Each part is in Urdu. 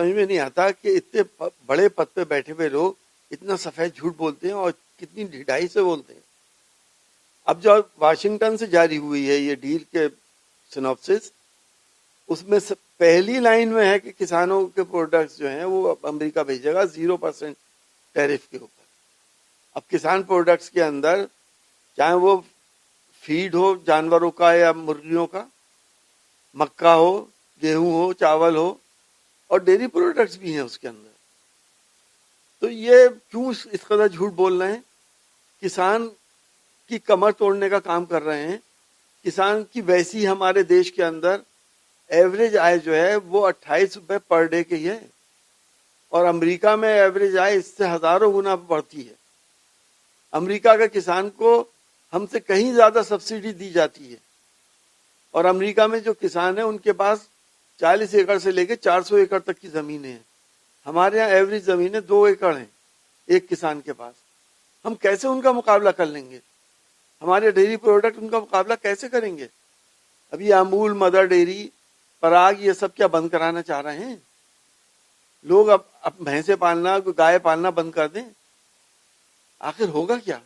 سمجھ میں نہیں آتا کہ اتنے بڑے پد پہ بیٹھے ہوئے لوگ اتنا سفید جھوٹ بولتے ہیں اور کتنی ڈھیڑائی سے بولتے ہیں. اب جو واشنگٹن سے جاری ہوئی ہے یہ ڈیل کے سنopsis، اس میں پہلی لائن میں ہے کہ کسانوں کے پروڈکٹس جو ہیں وہ امریکہ بھیجے گا 0% ٹیرف کے اوپر. اب کسان پروڈکٹس کے اندر چاہے وہ فیڈ ہو جانوروں کا یا مرغیوں کا، مکہ ہو، گیہوں ہو، چاول ہو، اور ڈیری پروڈکٹس بھی ہیں اس کے اندر. تو یہ کیوں اس قدر جھوٹ بول رہے ہیں؟ کسان کی کمر توڑنے کا کام کر رہے ہیں. کسان کی ویسی ہمارے دیش کے اندر ایوریج آئے جو ہے وہ 28 روپے پر ڈے کی ہے، اور امریکہ میں ایوریج آئے اس سے ہزاروں گنا بڑھتی ہے. امریکہ کے کسان کو ہم سے کہیں زیادہ سبسڈی دی جاتی ہے، اور امریکہ میں جو کسان ہیں ان کے پاس 40 ایکڑ سے لے کے 400 ایکڑ تک کی زمینیں ہیں. ہمارے یہاں ایوریج زمینیں 2 ایکڑ ہیں ایک کسان کے پاس. ہم کیسے ان کا مقابلہ کر لیں گے؟ ہمارے ڈیری پروڈکٹ ان کا مقابلہ کیسے کریں گے؟ ابھی امول، مدر ڈیری، پراگ، یہ سب کیا بند کرانا چاہ رہے ہیں لوگ؟ اب بھینسیں پالنا، گائے پالنا بند کر دیں، آخر ہوگا کیا؟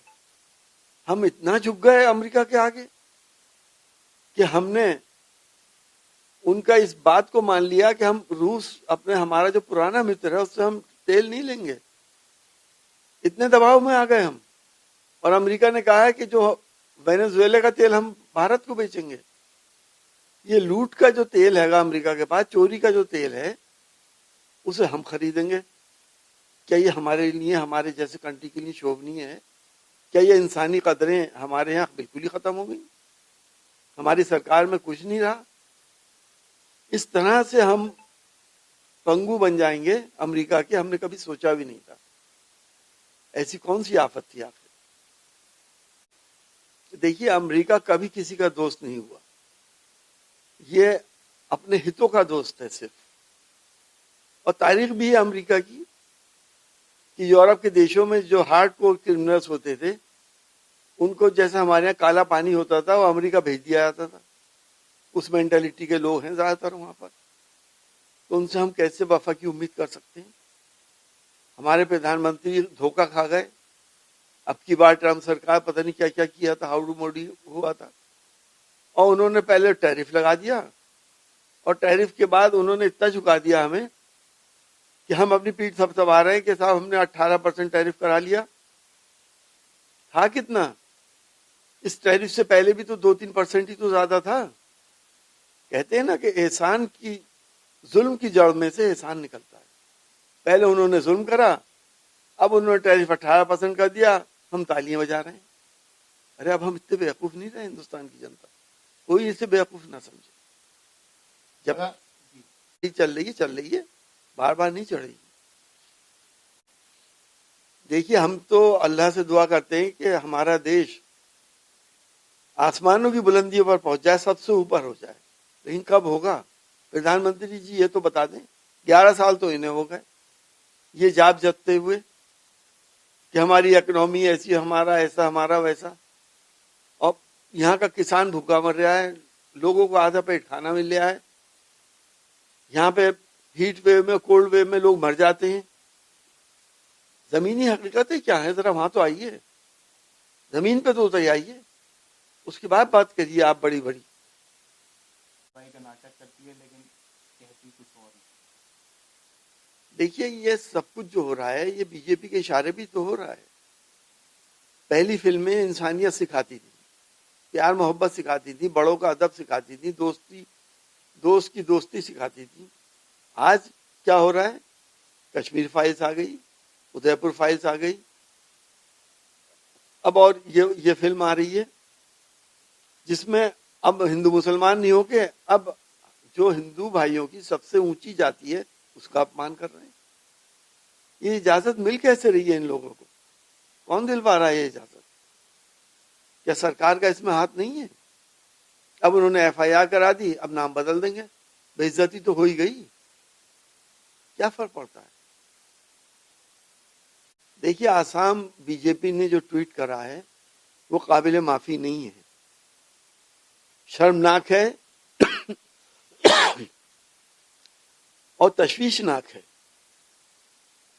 ہم اتنا جھک گئے امریکہ کے آگے کہ ہم نے ان کا اس بات کو مان لیا کہ ہم روس ہمارا جو پرانا متر ہے اس سے ہم تیل نہیں لیں گے. اتنے دباؤ میں آ گئے ہم. اور امریکہ نے کہا ہے کہ جو وینزویلا کا تیل ہم بھارت کو بیچیں گے. یہ لوٹ کا جو تیل ہے گا امریکہ کے پاس، چوری کا جو تیل ہے، اسے ہم خریدیں گے. کیا یہ ہمارے لیے، ہمارے جیسے کنٹری کے لیے شوبھنی ہے؟ کیا یہ انسانی قدریں ہمارے یہاں بالکل ہی ختم ہو گئی؟ ہماری سرکار میں کچھ نہیں رہا. اس طرح سے ہم پنگو بن جائیں گے امریکہ کے، ہم نے کبھی سوچا بھی نہیں تھا. ایسی کون سی آفت تھی آخر؟ دیکھیے، امریکہ کبھی کسی کا دوست نہیں ہوا. یہ اپنے ہتوں کا دوست ہے صرف. اور تاریخ بھی ہے امریکہ کی کہ یورپ کے دیشوں میں جو ہارڈ کور کرمنلز ہوتے تھے ان کو جیسے ہمارے یہاں کالا پانی ہوتا تھا وہ امریکہ بھیج دیا جاتا تھا. اس مینٹلٹی کے لوگ ہیں زیادہ تر وہاں پر. تو ان سے ہم کیسے وفا کی امید کر سکتے ہیں؟ ہمارے پردھان منتری دھوکہ کھا گئے. اب کی بار ٹرمپ سرکار پتہ نہیں کیا کیا کیا تھا، ہاؤڈو موڈی ہوا تھا، اور انہوں نے پہلے ٹیرف لگا دیا، اور ٹیرف کے بعد انہوں نے اتنا جھکا دیا ہمیں کہ ہم اپنی پیٹھ تھپتھپا رہے ہیں کہ صاحب ہم نے 18% ٹیرف کرا لیا. تھا کتنا؟ اس ٹیرف سے پہلے بھی تو 2-3% ہی تو زیادہ تھا. کہتے ہیں نا کہ احسان کی، ظلم کی جڑ میں سے احسان نکلتا ہے. پہلے انہوں نے ظلم کرا، اب انہوں نے ٹیرف 18% کر دیا، ہم تالیاں بجا رہے ہیں. ارے اب ہم اتنے بیوقوف نہیں رہے. ہندوستان کی جنتا کوئی اسے بیوقوف نہ سمجھے. جب چل رہی ہے، بار بار نہیں چڑھ رہی. دیکھیے، ہم تو اللہ سے دعا کرتے ہیں کہ ہمارا دیش آسمانوں کی بلندیوں پر پہنچ جائے، سب سے اوپر ہو جائے. لیکن کب ہوگا؟ پردھان منتری جی یہ تو بتا دیں. 11 سال تو انہیں ہو گئے یہ جاب جتتے ہوئے کہ ہماری اکنامی ایسی، ہمارا ایسا، ہمارا ویسا. اور یہاں کا کسان بھوکا مر رہا ہے، لوگوں کو آدھا پیٹ کھانا مل رہا ہے. یہاں پہ ہیٹ ویو میں، کولڈ ویو میں لوگ مر جاتے ہیں. زمینی حقیقتیں کیا ہے؟ ذرا وہاں تو آئیے، زمین پہ تو اتر آئیے، اس کے بعد بات کریے. آپ بڑی بڑی کا ناٹک کرتی ہے لیکن کہتی کچھ اور. دیکھیے، یہ سب کچھ جو ہو رہا ہے یہ بی جے پی کے اشارے بھی تو ہو رہا ہے. پہلی فلمیں انسانیت سکھاتی تھی، پیار محبت سکھاتی تھی، بڑوں کا ادب سکھاتی تھی، دوست کی دوستی سکھاتی تھی. آج کیا ہو رہا ہے؟ کشمیر فائلز آ گئی، ادے پور فائلز آ گئی، اب اور یہ فلم آ رہی ہے جس میں اب ہندو مسلمان نہیں ہو کے اب جو ہندو بھائیوں کی سب سے اونچی جاتی ہے اس کا اپمان کر رہے ہیں. یہ اجازت مل کیسے رہی ہے ان لوگوں کو؟ کون دلوا رہا ہے یہ اجازت؟ کیا سرکار کا اس میں ہاتھ نہیں ہے؟ اب انہوں نے FIR کرا دی، اب نام بدل دیں گے، بے عزتی تو ہو ہی گئی. کیا فرق پڑتا ہے؟ دیکھیے، آسام بی جے پی نے جو ٹویٹ کرا ہے وہ قابل معافی نہیں ہے، شرمناک ہے اور تشویشناک ہے.